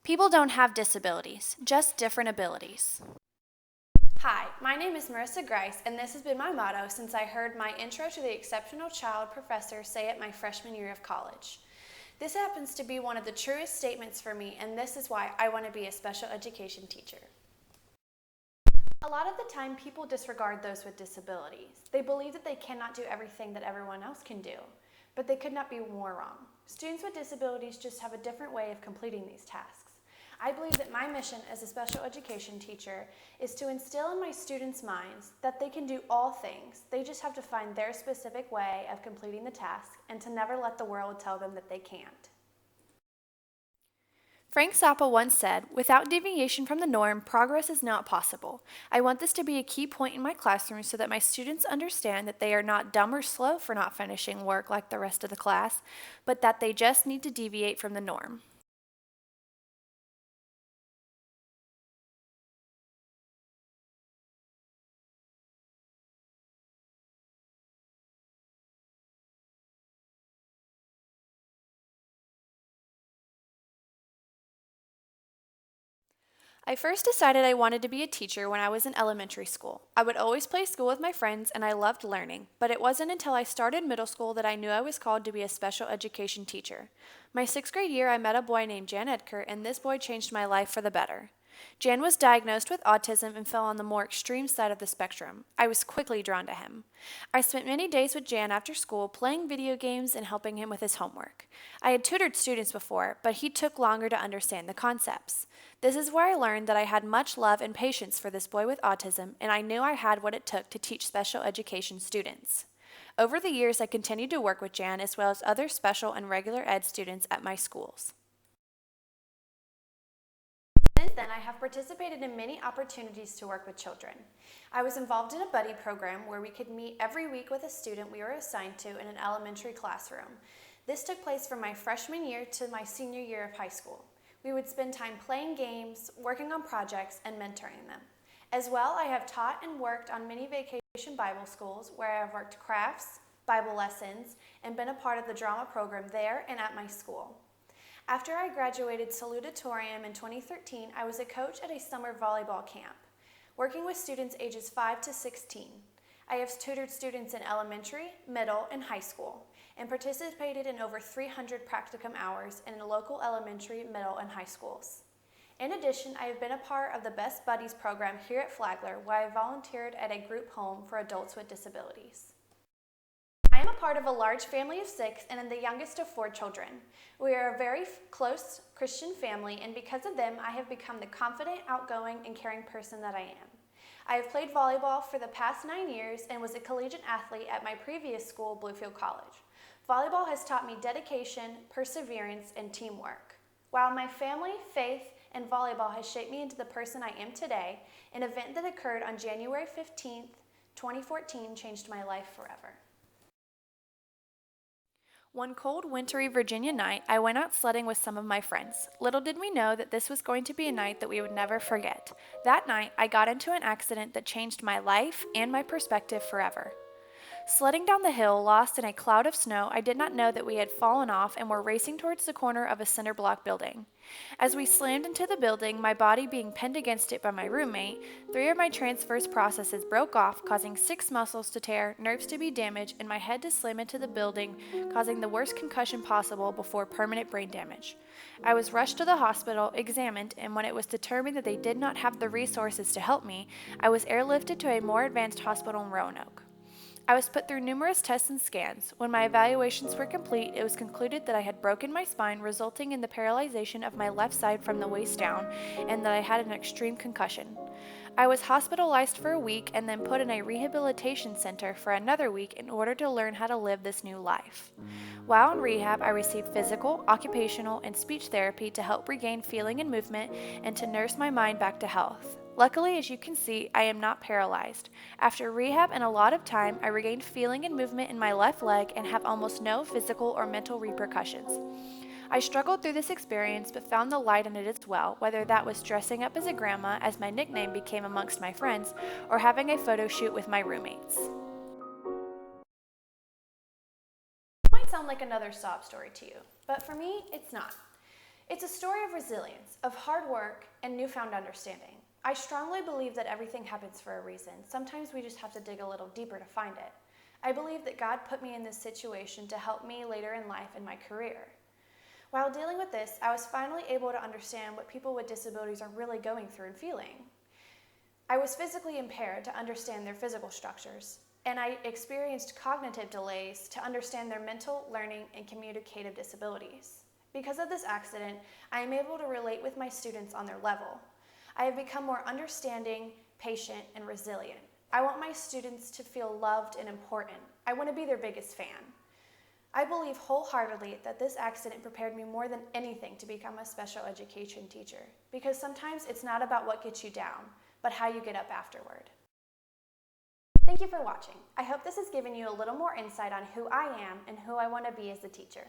People don't have disabilities, just different abilities. Hi, my name is Marissa Grice, and this has been my motto since I heard my Intro to the Exceptional Child professor say it my freshman year of college. This happens to be one of the truest statements for me, and this is why I want to be a special education teacher. A lot of the time, people disregard those with disabilities. They believe that they cannot do everything that everyone else can do, but they could not be more wrong. Students with disabilities just have a different way of completing these tasks. I believe that my mission as a special education teacher is to instill in my students' minds that they can do all things. They just have to find their specific way of completing the task and to never let the world tell them that they can't. Frank Zappa once said, "Without deviation from the norm, progress is not possible. I want this to be a key point in my classroom so that my students understand that they are not dumb or slow for not finishing work like the rest of the class, but that they just need to deviate from the norm." I first decided I wanted to be a teacher when I was in elementary school. I would always play school with my friends and I loved learning, but it wasn't until I started middle school that I knew I was called to be a special education teacher. My 6th grade year, I met a boy named Jan Edker, and this boy changed my life for the better. Jan was diagnosed with autism and fell on the more extreme side of the spectrum. I was quickly drawn to him. I spent many days with Jan after school playing video games and helping him with his homework. I had tutored students before, but he took longer to understand the concepts. This is where I learned that I had much love and patience for this boy with autism, and I knew I had what it took to teach special education students. Over the years, I continued to work with Jan as well as other special and regular ed students at my schools. Since then, I have participated in many opportunities to work with children. I was involved in a buddy program where we could meet every week with a student we were assigned to in an elementary classroom. This took place from my freshman year to my senior year of high school. We would spend time playing games, working on projects, and mentoring them. As well, I have taught and worked on many vacation Bible schools where I have worked crafts, Bible lessons, and been a part of the drama program there and at my school. After I graduated salutatorium in 2013, I was a coach at a summer volleyball camp, working with students ages 5 to 16. I have tutored students in elementary, middle, and high school, and participated in over 300 practicum hours in local elementary, middle, and high schools. In addition, I have been a part of the Best Buddies program here at Flagler, where I volunteered at a group home for adults with disabilities. I am a part of a large family of 6 and am the youngest of 4 children. We are a very close Christian family, and because of them, I have become the confident, outgoing, and caring person that I am. I have played volleyball for the past 9 years and was a collegiate athlete at my previous school, Bluefield College. Volleyball has taught me dedication, perseverance, and teamwork. While my family, faith, and volleyball has shaped me into the person I am today, an event that occurred on January 15th, 2014 changed my life forever. One cold, wintry Virginia night, I went out sledding with some of my friends. Little did we know that this was going to be a night that we would never forget. That night, I got into an accident that changed my life and my perspective forever. Sledding down the hill, lost in a cloud of snow, I did not know that we had fallen off and were racing towards the corner of a cinder block building. As we slammed into the building, my body being pinned against it by my roommate, 3 of my transverse processes broke off, causing 6 muscles to tear, nerves to be damaged, and my head to slam into the building, causing the worst concussion possible before permanent brain damage. I was rushed to the hospital, examined, and when it was determined that they did not have the resources to help me, I was airlifted to a more advanced hospital in Roanoke. I was put through numerous tests and scans. When my evaluations were complete, it was concluded that I had broken my spine, resulting in the paralyzation of my left side from the waist down, and that I had an extreme concussion. I was hospitalized for a week and then put in a rehabilitation center for another week in order to learn how to live this new life. While in rehab, I received physical, occupational, and speech therapy to help regain feeling and movement and to nurse my mind back to health. Luckily, as you can see, I am not paralyzed. After rehab and a lot of time, I regained feeling and movement in my left leg and have almost no physical or mental repercussions. I struggled through this experience but found the light in it as well, whether that was dressing up as a grandma, as my nickname became amongst my friends, or having a photo shoot with my roommates. It might sound like another sob story to you, but for me, it's not. It's a story of resilience, of hard work, and newfound understanding. I strongly believe that everything happens for a reason. Sometimes we just have to dig a little deeper to find it. I believe that God put me in this situation to help me later in life in my career. While dealing with this, I was finally able to understand what people with disabilities are really going through and feeling. I was physically impaired to understand their physical structures, and I experienced cognitive delays to understand their mental, learning, and communicative disabilities. Because of this accident, I am able to relate with my students on their level. I have become more understanding, patient, and resilient. I want my students to feel loved and important. I want to be their biggest fan. I believe wholeheartedly that this accident prepared me more than anything to become a special education teacher, because sometimes it's not about what gets you down, but how you get up afterward. Thank you for watching. I hope this has given you a little more insight on who I am and who I want to be as a teacher.